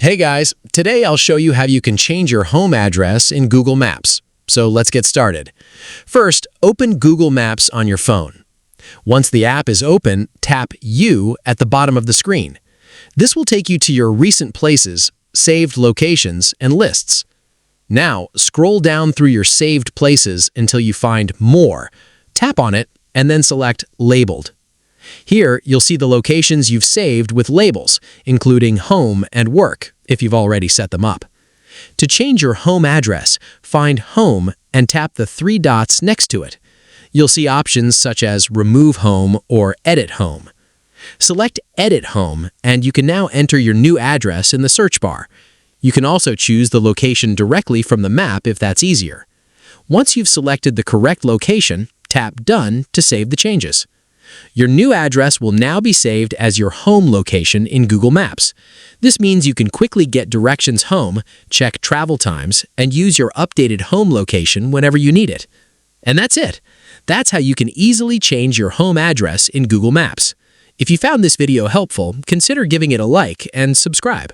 Hey guys, today I'll show you how you can change your home address in Google Maps. So let's get started. First, open Google Maps on your phone. Once the app is open, tap You at the bottom of the screen. This will take you to your recent places, saved locations, and lists. Now, scroll down through your saved places until you find More. Tap on it and then select Labeled. Here, you'll see the locations you've saved with labels, including Home and Work, if you've already set them up. To change your home address, find Home and tap the three dots next to it. You'll see options such as Remove Home or Edit Home. Select Edit Home, and you can now enter your new address in the search bar. You can also choose the location directly from the map if that's easier. Once you've selected the correct location, tap Done to save the changes. Your new address will now be saved as your home location in Google Maps. This means you can quickly get directions home, check travel times, and use your updated home location whenever you need it. And that's it. That's how you can easily change your home address in Google Maps. If you found this video helpful, consider giving it a like and subscribe.